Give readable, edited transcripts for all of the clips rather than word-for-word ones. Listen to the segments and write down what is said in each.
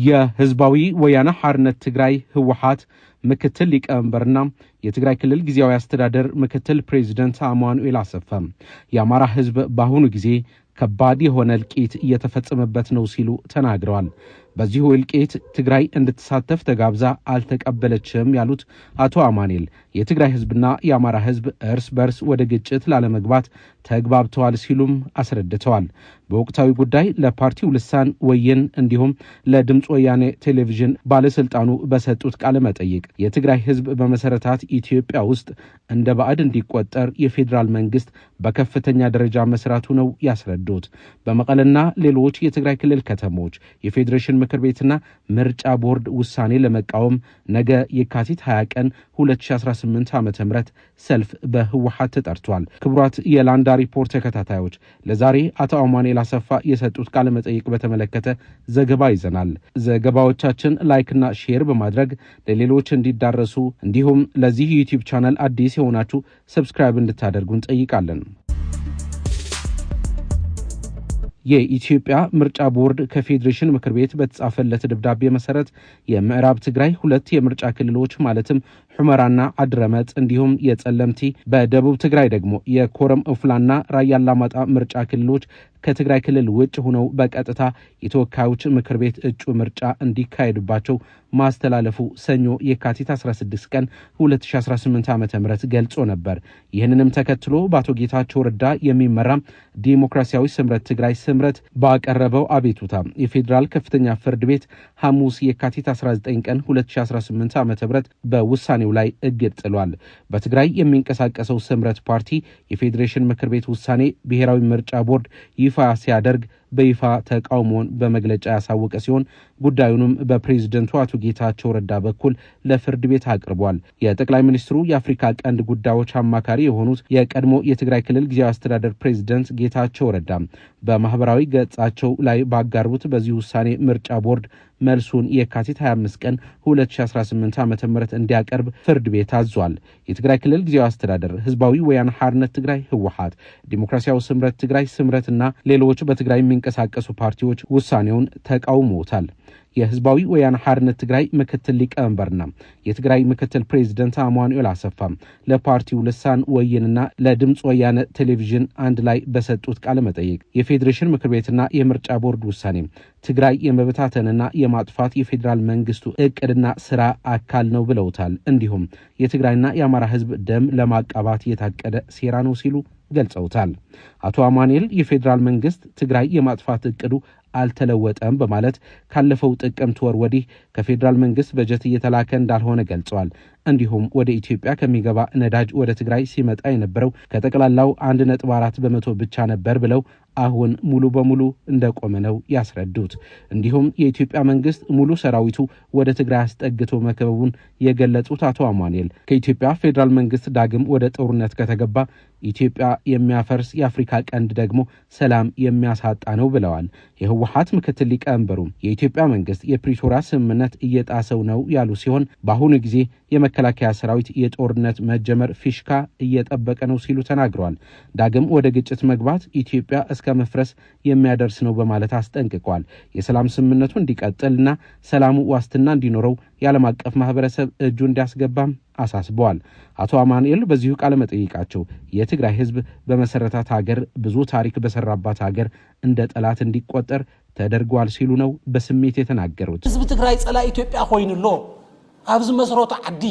የህዝባዊ ወያነ ሓርነት ትግራይ ህወሓት ምክትል ሊቀመንበርና የትግራይ ክልል ጊዜያዊ አስተዳደር ምክትል ፕሬዝዳንት አማኑኤል አሰፋ የአማራ ህዝብ በአሁኑ ጊዜ ከባድ የሆነ እልቂት እየተፈጸመበት ነው ሲሉ ተናግረዋል። በዚሁ እልቂት ትግራይ እንድትሳተፍ ተጋብዛ አልተቀበለችም ያሉት አቶ አማኑኤል የትግራይ ህዝብና የአማራ ህዝብ እርስ በርስ ወደ ግጭት ላለመግባት ተግባብተዋል ሲሉም አስረድተዋል። በወቅታዊ ጉዳይ ለፓርቲው ልሳን ወይን እንዲሁም ለድምጽ ወያኔ ቴሌቪዥን ባለስልጣኑ በሰጡት ቃለ መጠይቅ የትግራይ ህዝብ በመሰረታት ኢትዮጵያ ውስጥ እንደ ባዕድ እንዲቆጠር የፌዴራል መንግስት በከፍተኛ ደረጃ መስራቱ ነው ያስረዱት። በመቀለና ሌሎች የትግራይ ክልል ከተሞች የፌዴሬሽን ምክር ቤትና ምርጫ ቦርድ ውሳኔ ለመቃወም ነገ የካቲት 20 ቀን 2018 ዓ.ም ሰልፍ በህወሓት ተጠርቷል። ክቡራት የላንዳ ሪፖርት ተከታታዮች ለዛሬ አቶ አማኑኤል አሰፋ የሰጡት ቃለ መጠይቅ በተመለከተ ዘገባ ይዘናል። ዘገባዎቻችን ላይክና ሼር በማድረግ ለሌሎች እንዲዳረሱ እንዲሁም ለዚህ ዩቲዩብ ቻናል አዲስ የሆናችሁ ሰብስክራይብ እንድታደርጉ እንጠይቃለን። የኢትዮጵያ ምርጫ ቦርድ ከፌዴሬሽን ምክር ቤት በተጻፈለት ደብዳቤ መሰረት የምዕራብ ትግራይ ሁለት የምርጫ ክልሎች ማለትም ሑመራና አድረመጥ እንዲሁም የጸለምቲ በደቡብ ትግራይ ደግሞ የኮረም ኦፍላና ራያ አላማጣ ምርጫ ክልሎች ከትግራይ ክልል ውጭ ሆነው በቀጥታ የተወካዮች ምክር ቤት እጩ ምርጫ እንዲካሄድባቸው ማስተላለፉ ሰኞ የካቲት 16 ቀን 2018 ዓ.ም ገልጾ ነበር። ይህንንም ተከትሎ በአቶ ጌታቸው ረዳ የሚመራ ዲሞክራሲያዊ ስምረት ትግራይ ስምረት ባቀረበው አቤቱታ የፌዴራል ከፍተኛ ፍርድ ቤት ሐሙስ የካቲት 19 ቀን 2018 ዓ.ም በውሳኔው ላይ እግድ ጥሏል። በትግራይ የሚንቀሳቀሰው ስምረት ፓርቲ የፌዴሬሽን ምክር ቤት ውሳኔ ብሔራዊ ምርጫ ቦርድ ይፋ ሲያደርግ በይፋ ተቃውሞን በመግለጫ ያሳወቀ ሲሆን ጉዳዩንም በፕሬዝዳንቱ አቶ ጌታቸው ረዳ በኩል ለፍርድ ቤት አቅርቧል። የጠቅላይ ሚኒስትሩ የአፍሪካ ቀንድ ጉዳዮች አማካሪ የሆኑት የቀድሞ የትግራይ ክልል ጊዜያዊ አስተዳደር ፕሬዝዳንት ጌታቸው ረዳ በማህበራዊ ገጻቸው ላይ ባጋሩት በዚህ ውሳኔ ምርጫ ቦርድ መልሱን የካቲት 25 ቀን 2018 ዓ.ም እንዲያቀርብ ፍርድ ቤት አዟል። የትግራይ ክልል ጊዜያዊ አስተዳደር ህዝባዊ ወያነ ሓርነት ትግራይ ህወሓት፣ ዲሞክራሲያዊ ስምረት ትግራይ ስምረትና ሌሎች በትግራይ የሚንቀሳቀሱ ፓርቲዎች ውሳኔውን ተቃውመውታል። የህዝባዊ ወያነ ሓርነት ትግራይ ምክትል ሊቀመንበርና የትግራይ ምክትል ፕሬዝዳንት አማኑኤል አሰፋ ለፓርቲው ልሳን ወይንና ለድምጽ ወያነ ቴሌቪዥን አንድ ላይ በሰጡት ቃለ መጠይቅ የፌዴሬሽን ምክር ቤትና የምርጫ ቦርድ ውሳኔ ትግራይ የመበታተንና የማጥፋት የፌዴራል መንግስቱ እቅድና ስራ አካል ነው ብለውታል። እንዲሁም የትግራይና የአማራ ህዝብ ደም ለማቃባት የታቀደ ሴራ ነው ሲሉ ገልጸውታል። አቶ አማኑኤል የፌዴራል መንግስት ትግራይ የማጥፋት እቅዱ አልተለወጠም በማለት ካለፈው ጥቅምት ወር ወዲህ ከፌዴራል መንግስት በጀት እየተላከ እንዳልሆነ ገልጸዋል። እንዲሁም ወደ ኢትዮጵያ ከሚገባ ነዳጅ ወደ ትግራይ ሲመጣ የነበረው ከጠቅላላው 1.4 በመቶ ብቻ ነበር ብለው አሁን ሙሉ በሙሉ እንደቆመ ነው ያስረዱት። እንዲሁም የኢትዮጵያ መንግስት ሙሉ ሰራዊቱ ወደ ትግራይ አስጠግቶ መከበቡን የገለጹት አቶ አማኑኤል ከኢትዮጵያ ፌዴራል መንግስት ዳግም ወደ ጦርነት ከተገባ ኢትዮጵያ የሚያፈርስ የአፍሪካ ቀንድ ደግሞ ሰላም የሚያሳጣ ነው ብለዋል። የህወሓት ምክትል ሊቀመንበሩ የኢትዮጵያ መንግስት የፕሪቶሪያ ስምምነት እየጣሰው ነው ያሉ ሲሆን በአሁኑ ጊዜ የመከላከያ ሰራዊት የጦርነት መጀመር ፊሽካ እየጠበቀ ነው ሲሉ ተናግረዋል። ዳግም ወደ ግጭት መግባት ኢትዮጵያ እስከ መፍረስ የሚያደርስ ነው በማለት አስጠንቅቋል። የሰላም ስምምነቱ እንዲቀጥልና ሰላሙ ዋስትና እንዲኖረው የዓለም አቀፍ ማህበረሰብ እጁ እንዲያስገባም አሳስበዋል። አቶ አማኑኤል በዚሁ ቃለ መጠይቃቸው የትግራይ ህዝብ በመሰረታት ሀገር ብዙ ታሪክ በሰራባት ሀገር እንደ ጠላት እንዲቆጠር ተደርጓል ሲሉ ነው በስሜት የተናገሩት። ህዝብ ትግራይ ጸላ ኢትዮጵያ ኮይኑሎ አብዝ መስሮቱ ዓዲ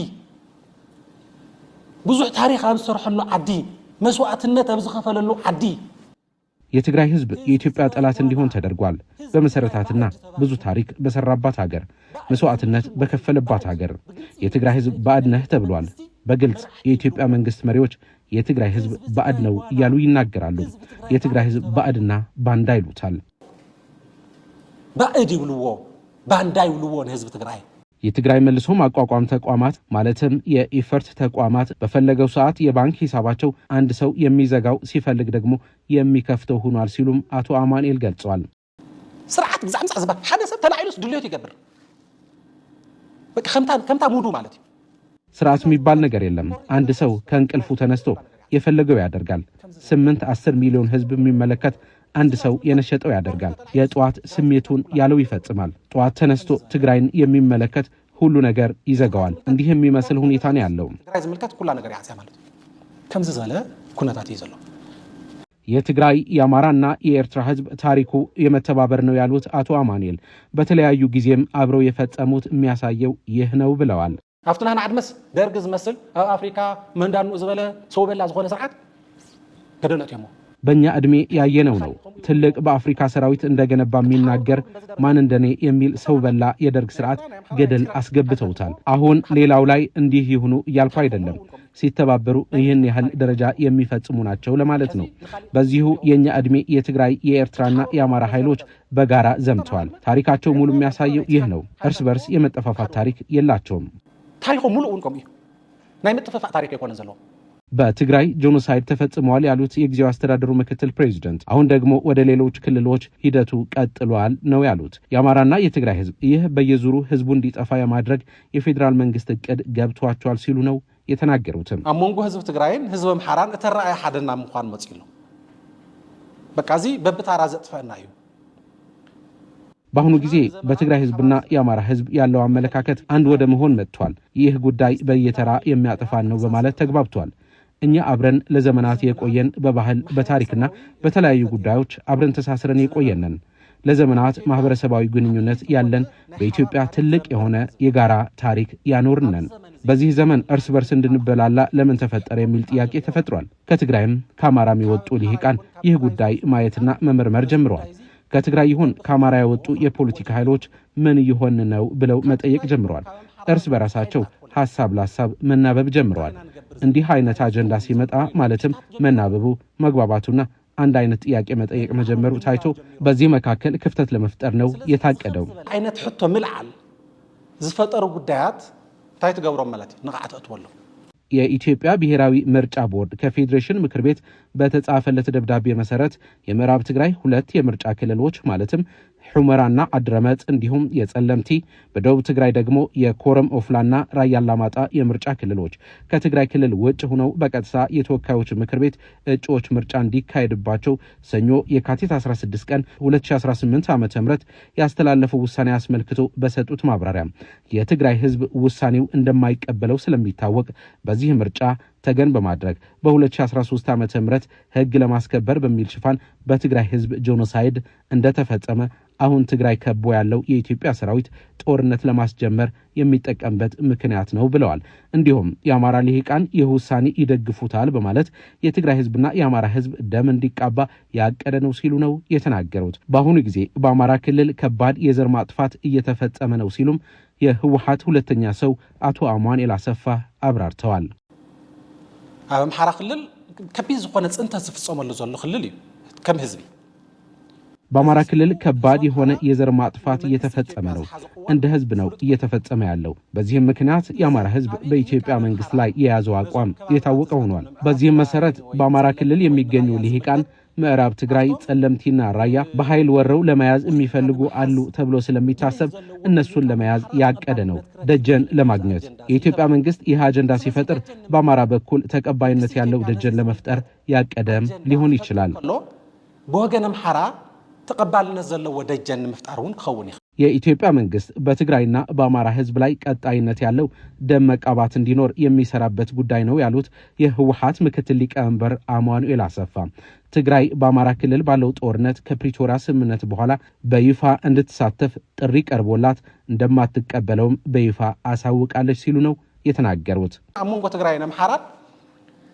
ብዙ ታሪክ አንሰርሐሉ ዓዲ መስዋዕትነት አብዝ ከፈለሉ ዓዲ የትግራይ ህዝብ የኢትዮጵያ ጠላት እንዲሆን ተደርጓል። በመሰረታትና ብዙ ታሪክ በሰራባት ሀገር መስዋዕትነት በከፈለባት ሀገር የትግራይ ህዝብ ባዕድ ነህ ተብሏል። በግልጽ የኢትዮጵያ መንግስት መሪዎች የትግራይ ህዝብ ባዕድ ነው እያሉ ይናገራሉ። የትግራይ ህዝብ ባዕድና ባንዳ ይሉታል። ባዕድ ይብልዎ ባንዳ ይብልዎ ህዝብ ትግራይ የትግራይ መልሶ ማቋቋም ተቋማት ማለትም የኢፈርት ተቋማት በፈለገው ሰዓት የባንክ ሂሳባቸው አንድ ሰው የሚዘጋው ሲፈልግ ደግሞ የሚከፍተው ሆኗል ሲሉም አቶ አማኑኤል ገልጸዋል። ስርዓት ግዛም ጻዝባ ሓደ ሰብ ተላይሉስ ድልዮት ይገብር በቃ ከምታ ሙዱ ማለት ነው። ስርዓት የሚባል ነገር የለም። አንድ ሰው ከእንቅልፉ ተነስቶ የፈለገው ያደርጋል። 8-10 ሚሊዮን ህዝብ የሚመለከት አንድ ሰው የነሸጠው ያደርጋል። የጧት ስሜቱን ያለው ይፈጽማል። ጧት ተነስቶ ትግራይን የሚመለከት ሁሉ ነገር ይዘጋዋል። እንዲህ የሚመስል ሁኔታ ነው ያለው። ትግራይ ዝምልከት ሁሉ ነገር ያጽያ ማለት ከምዝ ዘለ ኩነታት ይዘለው የትግራይ የአማራና የኤርትራ ህዝብ ታሪኩ የመተባበር ነው ያሉት አቶ አማኑኤል በተለያዩ ጊዜም አብረው የፈጸሙት የሚያሳየው ይህ ነው ብለዋል። አፍቱናና አድመስ ደርግ ዝመስል አፍሪካ መንዳኑ ዝበለ ሰው በላ ዝኾነ ስርዓት ገደለት የሞ በእኛ ዕድሜ ያየነው ነው። ትልቅ በአፍሪካ ሰራዊት እንደገነባ የሚናገር ማን እንደኔ የሚል ሰው በላ የደርግ ስርዓት ገደል አስገብተውታል። አሁን ሌላው ላይ እንዲህ ይሁኑ እያልኩ አይደለም። ሲተባበሩ ይህን ያህል ደረጃ የሚፈጽሙ ናቸው ለማለት ነው። በዚሁ የኛ ዕድሜ የትግራይ የኤርትራና የአማራ ኃይሎች በጋራ ዘምተዋል። ታሪካቸው ሙሉ የሚያሳየው ይህ ነው። እርስ በርስ የመጠፋፋት ታሪክ የላቸውም። ታሪኮ ሙሉ ኡንቆም እዩ ናይ መጠፋፋት ታሪክ የኮነ ዘሎ በትግራይ ጄኖሳይድ ተፈጽሟል ያሉት የጊዜው አስተዳደሩ ምክትል ፕሬዚደንት አሁን ደግሞ ወደ ሌሎች ክልሎች ሂደቱ ቀጥሏል ነው ያሉት። የአማራና የትግራይ ህዝብ ይህ በየዙሩ ህዝቡ እንዲጠፋ የማድረግ የፌዴራል መንግስት እቅድ ገብቷቸዋል ሲሉ ነው የተናገሩትም። አሞንጎ ህዝብ ትግራይን ህዝብ ምሐራን እተራአይ ሓደና ምኳን መጽኢሉ በቃዚ በብታራ ዘጥፈና እዩ። በአሁኑ ጊዜ በትግራይ ህዝብና የአማራ ህዝብ ያለው አመለካከት አንድ ወደ መሆን መጥቷል። ይህ ጉዳይ በየተራ የሚያጠፋን ነው በማለት ተግባብቷል። እኛ አብረን ለዘመናት የቆየን በባህል በታሪክና በተለያዩ ጉዳዮች አብረን ተሳስረን የቆየነን ለዘመናት ማህበረሰባዊ ግንኙነት ያለን በኢትዮጵያ ትልቅ የሆነ የጋራ ታሪክ ያኖርነን። በዚህ ዘመን እርስ በርስ እንድንበላላ ለምን ተፈጠረ የሚል ጥያቄ ተፈጥሯል። ከትግራይም ከአማራም የወጡ ልሂቃን ይህ ጉዳይ ማየትና መመርመር ጀምረዋል። ከትግራይ ይሁን ከአማራ የወጡ የፖለቲካ ኃይሎች ምን ይሆን ነው ብለው መጠየቅ ጀምረዋል። እርስ በራሳቸው ሐሳብ ለሐሳብ መናበብ ጀምረዋል። እንዲህ አይነት አጀንዳ ሲመጣ ማለትም መናበቡ መግባባቱና አንድ አይነት ጥያቄ መጠየቅ መጀመሩ ታይቶ በዚህ መካከል ክፍተት ለመፍጠር ነው የታቀደው። አይነት ሕቶ ምልዓል ዝፈጠሩ ጉዳያት ታይት ገብሮም ማለት ንቃዓት እትወሉ የኢትዮጵያ ብሔራዊ ምርጫ ቦርድ ከፌዴሬሽን ምክር ቤት በተጻፈለት ደብዳቤ መሰረት የምዕራብ ትግራይ 2 የምርጫ ክልሎች ማለትም ሑመራና አድረመጽ እንዲሁም የጸለምቲ በደቡብ ትግራይ ደግሞ የኮረም ኦፍላና ራያ አላማጣ የምርጫ ክልሎች ከትግራይ ክልል ውጭ ሆነው በቀጥታ የተወካዮች ምክር ቤት እጩዎች ምርጫ እንዲካሄድባቸው ሰኞ የካቲት 16 ቀን 2018 ዓ.ም ያስተላለፈው ውሳኔ አስመልክቶ በሰጡት ማብራሪያ የትግራይ ህዝብ ውሳኔው እንደማይቀበለው ስለሚታወቅ በዚህ ምርጫ ተገን በማድረግ በ2013 ዓ.ም ህግ ለማስከበር በሚል ሽፋን በትግራይ ህዝብ ጄኖሳይድ እንደተፈጸመ አሁን ትግራይ ከቦ ያለው የኢትዮጵያ ሰራዊት ጦርነት ለማስጀመር የሚጠቀምበት ምክንያት ነው ብለዋል። እንዲሁም የአማራ ልሂቃን ይህ ውሳኔ ይደግፉታል በማለት የትግራይ ህዝብና የአማራ ህዝብ ደም እንዲቃባ ያቀደ ነው ሲሉ ነው የተናገሩት። በአሁኑ ጊዜ በአማራ ክልል ከባድ የዘር ማጥፋት እየተፈጸመ ነው ሲሉም የህወሓት ሁለተኛ ሰው አቶ አማኑኤል አሰፋ አብራርተዋል። አምሐራ ክልል ከቢዝ ዝኾነ ጽንተ ዝፍጸመሉ ዘሎ ክልል እዩ ከም ህዝቢ በአማራ ክልል ከባድ የሆነ የዘር ማጥፋት እየተፈጸመ ነው። እንደ ህዝብ ነው እየተፈጸመ ያለው። በዚህም ምክንያት የአማራ ህዝብ በኢትዮጵያ መንግስት ላይ የያዘው አቋም የታወቀ ሆኗል። በዚህም መሰረት በአማራ ክልል የሚገኙ ልሂቃን ምዕራብ ትግራይ ጸለምቲና ራያ በኃይል ወረው ለመያዝ የሚፈልጉ አሉ ተብሎ ስለሚታሰብ እነሱን ለመያዝ ያቀደ ነው ደጀን ለማግኘት። የኢትዮጵያ መንግስት ይህ አጀንዳ ሲፈጥር በአማራ በኩል ተቀባይነት ያለው ደጀን ለመፍጠር ያቀደም ሊሆን ይችላል። በወገን አምሐራ ተቀባይነት ዘለው ደጀን መፍጠሩን ከውን የኢትዮጵያ መንግስት በትግራይና በአማራ ህዝብ ላይ ቀጣይነት ያለው ደም መቃባት እንዲኖር የሚሰራበት ጉዳይ ነው ያሉት የህወሓት ምክትል ሊቀመንበር አማኑኤል አሰፋ ትግራይ በአማራ ክልል ባለው ጦርነት ከፕሪቶሪያ ስምምነት በኋላ በይፋ እንድትሳተፍ ጥሪ ቀርቦላት እንደማትቀበለውም በይፋ አሳውቃለች ሲሉ ነው የተናገሩት። አሞንጎ ትግራይና አምሐራ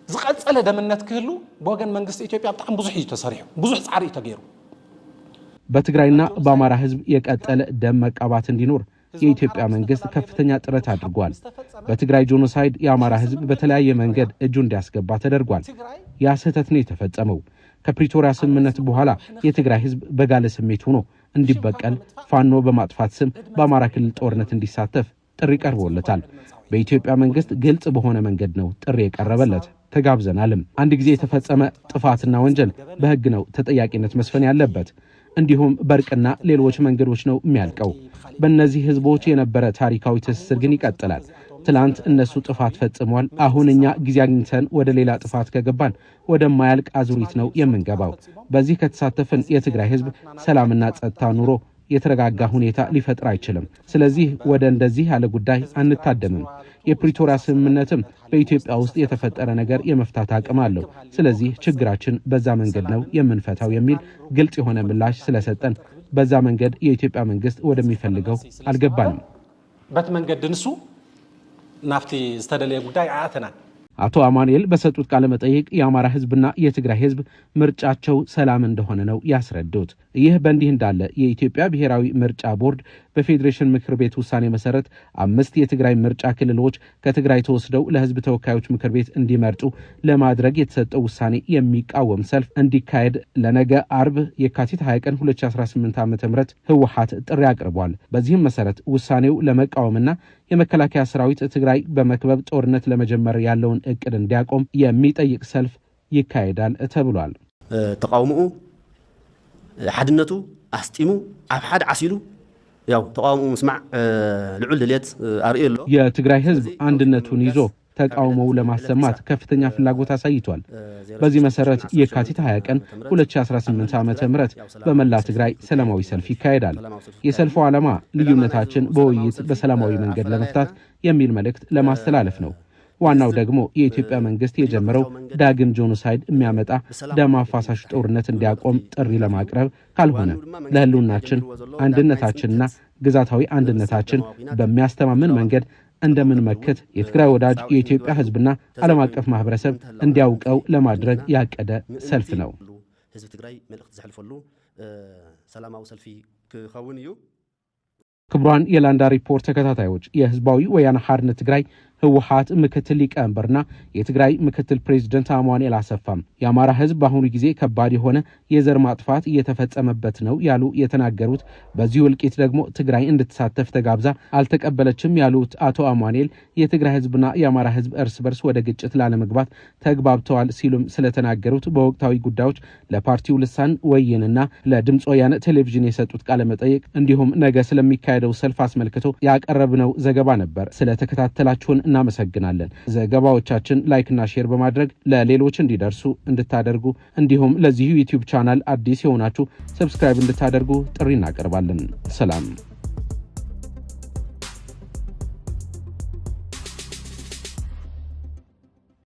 ዝቀጸለ ደምነት ክህሉ በወገን መንግስት ኢትዮጵያ በጣም ብዙ ሂጅ ተሰሪሑ ብዙ ጻሪ ተገይሩ በትግራይና በአማራ ህዝብ የቀጠለ ደም መቃባት እንዲኖር የኢትዮጵያ መንግስት ከፍተኛ ጥረት አድርጓል። በትግራይ ጄኖሳይድ የአማራ ህዝብ በተለያየ መንገድ እጁ እንዲያስገባ ተደርጓል። ያ ስህተት ነው የተፈጸመው። ከፕሪቶሪያ ስምምነት በኋላ የትግራይ ህዝብ በጋለ ስሜት ሆኖ እንዲበቀል ፋኖ በማጥፋት ስም በአማራ ክልል ጦርነት እንዲሳተፍ ጥሪ ቀርቦለታል። በኢትዮጵያ መንግስት ግልጽ በሆነ መንገድ ነው ጥሪ የቀረበለት። ተጋብዘናልም። አንድ ጊዜ የተፈጸመ ጥፋትና ወንጀል በህግ ነው ተጠያቂነት መስፈን ያለበት። እንዲሁም በርቅና ሌሎች መንገዶች ነው የሚያልቀው። በእነዚህ ህዝቦች የነበረ ታሪካዊ ትስስር ግን ይቀጥላል። ትላንት እነሱ ጥፋት ፈጽመዋል። አሁን እኛ ጊዜ አግኝተን ወደ ሌላ ጥፋት ከገባን ወደማያልቅ አዙሪት ነው የምንገባው። በዚህ ከተሳተፍን የትግራይ ህዝብ ሰላምና ጸጥታ ኑሮ የተረጋጋ ሁኔታ ሊፈጥር አይችልም። ስለዚህ ወደ እንደዚህ ያለ ጉዳይ አንታደምም። የፕሪቶሪያ ስምምነትም በኢትዮጵያ ውስጥ የተፈጠረ ነገር የመፍታት አቅም አለው። ስለዚህ ችግራችን በዛ መንገድ ነው የምንፈታው የሚል ግልጽ የሆነ ምላሽ ስለሰጠን በዛ መንገድ የኢትዮጵያ መንግስት ወደሚፈልገው አልገባንም። በት መንገድ ድንሱ ናፍቲ ዝተደለየ ጉዳይ አያተናል። አቶ አማኑኤል በሰጡት ቃለ መጠይቅ የአማራ ህዝብና የትግራይ ህዝብ ምርጫቸው ሰላም እንደሆነ ነው ያስረዱት። ይህ በእንዲህ እንዳለ የኢትዮጵያ ብሔራዊ ምርጫ ቦርድ በፌዴሬሽን ምክር ቤት ውሳኔ መሰረት 5 የትግራይ ምርጫ ክልሎች ከትግራይ ተወስደው ለህዝብ ተወካዮች ምክር ቤት እንዲመርጡ ለማድረግ የተሰጠው ውሳኔ የሚቃወም ሰልፍ እንዲካሄድ ለነገ አርብ የካቲት 20 ቀን 2018 ዓ.ም ህወሓት ጥሪ አቅርቧል። በዚህም መሰረት ውሳኔው ለመቃወምና የመከላከያ ሰራዊት ትግራይ በመክበብ ጦርነት ለመጀመር ያለውን እቅድ እንዲያቆም የሚጠይቅ ሰልፍ ይካሄዳል ተብሏል። ተቃውሞኡ ሓድነቱ አስጢሙ ኣብ ሓደ ዓሲሉ ያው ተቃውሞኡ ምስማዕ ልዑል ድሌት አርእየሎ የትግራይ ህዝብ አንድነቱን ይዞ ተቃውሞው ለማሰማት ከፍተኛ ፍላጎት አሳይቷል። በዚህ መሰረት የካቲት 20 ቀን 2018 ዓ.ም በመላ ትግራይ ሰላማዊ ሰልፍ ይካሄዳል። የሰልፉ ዓላማ ልዩነታችን በውይይት በሰላማዊ መንገድ ለመፍታት የሚል መልእክት ለማስተላለፍ ነው። ዋናው ደግሞ የኢትዮጵያ መንግስት የጀመረው ዳግም ጄኖሳይድ የሚያመጣ ደም አፋሳሽ ጦርነት እንዲያቆም ጥሪ ለማቅረብ ካልሆነ ለህልውናችን አንድነታችንና ግዛታዊ አንድነታችን በሚያስተማምን መንገድ እንደምንመክት የትግራይ ወዳጅ የኢትዮጵያ ህዝብና ዓለም አቀፍ ማህበረሰብ እንዲያውቀው ለማድረግ ያቀደ ሰልፍ ነው። ህዝብ ትግራይ መልእክት ዘሕልፈሉ ሰላማዊ ሰልፊ ክኸውን እዩ። ክቡራን የላንዳ ሪፖርት ተከታታዮች የህዝባዊ ወያነ ሓርነት ትግራይ ህወሓት ምክትል ሊቀመንበርና የትግራይ ምክትል ፕሬዝዳንት አማኑኤል አሰፋም የአማራ ህዝብ በአሁኑ ጊዜ ከባድ የሆነ የዘር ማጥፋት እየተፈጸመበት ነው ያሉ የተናገሩት በዚሁ እልቂት ደግሞ ትግራይ እንድትሳተፍ ተጋብዛ አልተቀበለችም ያሉት አቶ አማኑኤል የትግራይ ህዝብና የአማራ ህዝብ እርስ በርስ ወደ ግጭት ላለመግባት ተግባብተዋል ሲሉም ስለተናገሩት በወቅታዊ ጉዳዮች ለፓርቲው ልሳን ወይንና ለድምጽ ወያነ ቴሌቪዥን የሰጡት ቃለ መጠይቅ እንዲሁም ነገ ስለሚካሄደው ሰልፍ አስመልክቶ ያቀረብነው ዘገባ ነበር። ስለተከታተላችሁን እናመሰግናለን። ዘገባዎቻችን ላይክ እና ሼር በማድረግ ለሌሎች እንዲደርሱ እንድታደርጉ እንዲሁም ለዚህ ዩቲዩብ ቻናል አዲስ የሆናችሁ ሰብስክራይብ እንድታደርጉ ጥሪ እናቀርባለን። ሰላም።